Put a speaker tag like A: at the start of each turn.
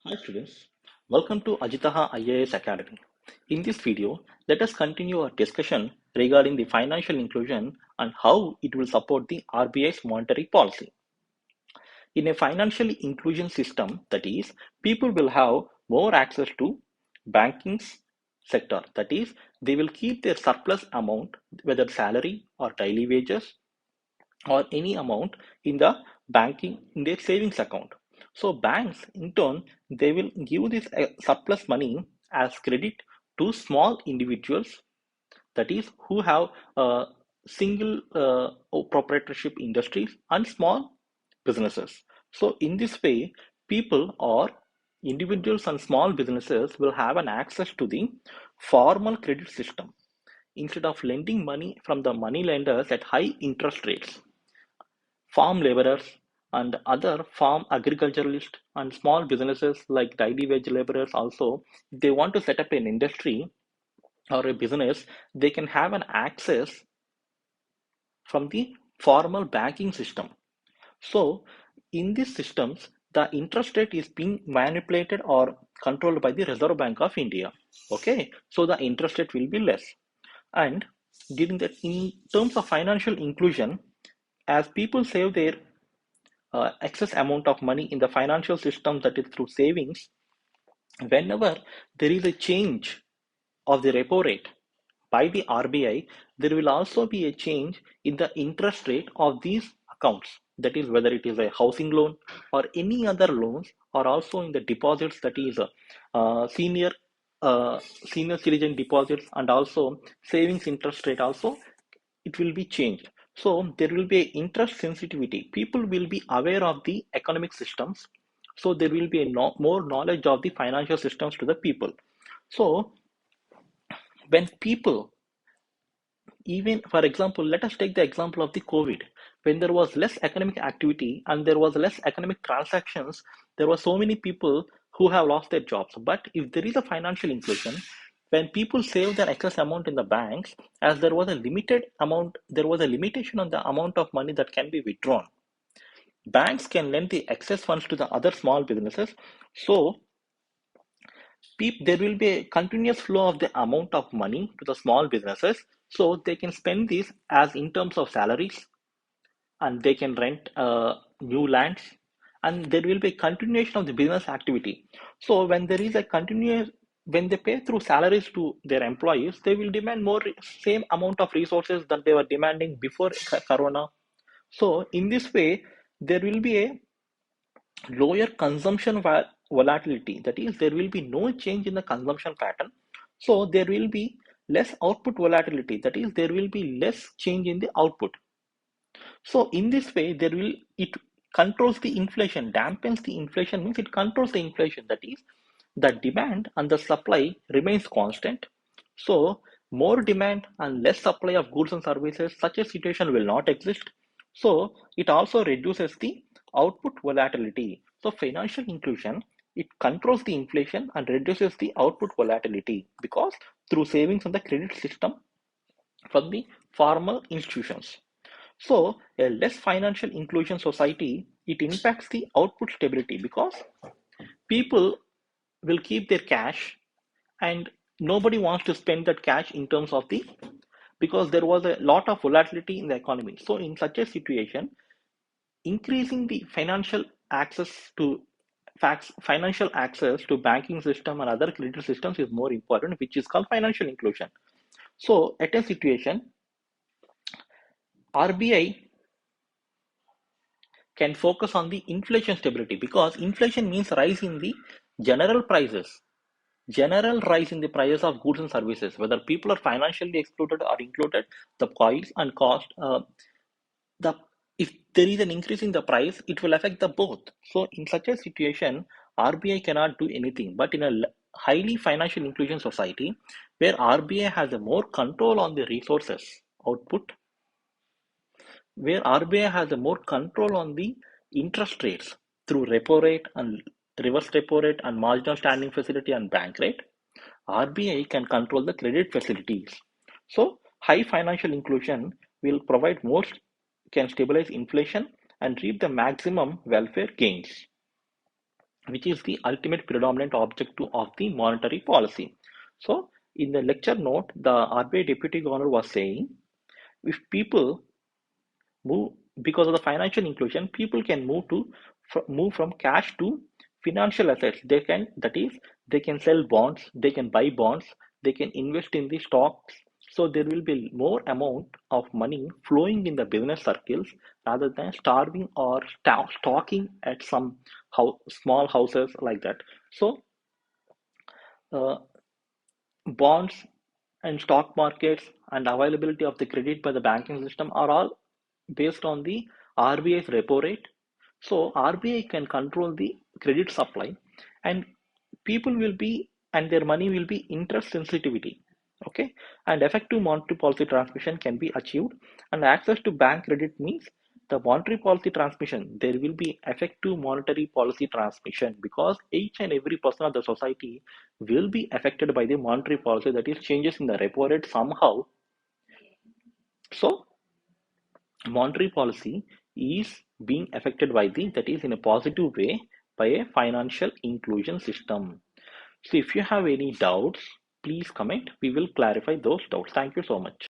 A: Hi students, welcome to Ajitaha IAS Academy. In this video, let us continue our discussion regarding the financial inclusion and how it will support the RBI's monetary policy. In a financial inclusion system, that is, people will have more access to banking sector. That is, they will keep their surplus amount, whether salary or daily wages, or any amount in the banking in their savings account. So banks in turn they will give this surplus money as credit to small individuals, that is who have single proprietorship industries and small businesses. So in this way, people or individuals and small businesses will have an access to the formal credit system instead of lending money from the money lenders at high interest rates. Farm laborers and other farm agriculturalists and small businesses like daily wage laborers also, if they want to set up an industry or a business, they can have an access from the formal banking system. So in these systems, the interest rate is being manipulated or controlled by the Reserve Bank of India. Okay, so the interest rate will be less. And during that, in terms of financial inclusion, as people save their excess amount of money in the financial system, that is through savings, whenever there is a change of the repo rate by the RBI, there will also be a change in the interest rate of these accounts. That is, whether it is a housing loan or any other loans, or also in the deposits, that is senior senior citizen deposits, and also savings interest rate also, it will be changed. So there will be interest sensitivity. People will be aware of the economic systems. So there will be a more knowledge of the financial systems to the people. So when people, even for example, let us take the example of the COVID, when there was less economic activity and there was less economic transactions, there were so many people who have lost their jobs. But if there is a financial inclusion, when people save their excess amount in the banks, as there was a limited amount, there was a limitation on the amount of money that can be withdrawn. Banks can lend the excess funds to the other small businesses. So there will be a continuous flow of the amount of money to the small businesses, so they can spend this as in terms of salaries, and they can rent new lands, and there will be a continuation of the business activity. So when there is a continuous, when they pay through salaries to their employees, they will demand more same amount of resources that they were demanding before corona. So in this way, there will be a lower consumption volatility. That is, there will be no change in the consumption pattern. So there will be less output volatility. That is, there will be less change in the output. So in this way, it controls the inflation, dampens the inflation, means it controls the inflation. That is, the demand and the supply remains constant. So more demand and less supply of goods and services, such a situation will not exist. So it also reduces the output volatility. So financial inclusion, it controls the inflation and reduces the output volatility, because through savings on the credit system from the formal institutions. So a less financial inclusion society, it impacts the output stability, because people will keep their cash, and nobody wants to spend that cash in terms of the, because there was a lot of volatility in the economy. So in such a situation, increasing the financial access to banking system and other credit systems is more important, which is called financial inclusion. So at a situation, RBI can focus on the inflation stability, because inflation means rise in the general prices, general rise in the prices of goods and services, whether people are financially excluded or included. The price and cost, the if there is an increase in the price, it will affect the both. So in such a situation, RBI cannot do anything. But in a highly financial inclusion society, where RBI has a more control on the resources output, where RBI has a more control on the interest rates through repo rate and reverse repo rate and marginal standing facility and bank rate, RBI can control the credit facilities. So high financial inclusion will provide more, can stabilize inflation and reap the maximum welfare gains. which is the ultimate predominant objective of the monetary policy. So, in the lecture note, the RBI Deputy Governor was saying, if people move because of the financial inclusion, people can move from cash to financial assets. They can, that is, they can sell bonds, they can buy bonds, they can invest in the stocks. So there will be more amount of money flowing in the business circles rather than starving or stocking at some small houses like that. So uh, bonds and stock markets and availability of the credit by the banking system are all based on the RBI's repo rate. So RBI can control the credit supply, and people will be and their money will be interest sensitivity. Okay, and effective monetary policy transmission can be achieved, and access to bank credit means the monetary policy transmission. There will be effective monetary policy transmission because each and every person of the society will be affected by the monetary policy, that is changes in the repo rate somehow. So monetary policy is being affected by the, that is in a positive way, by a financial inclusion system. So if you have any doubts, please comment. We will clarify those doubts. Thank you so much.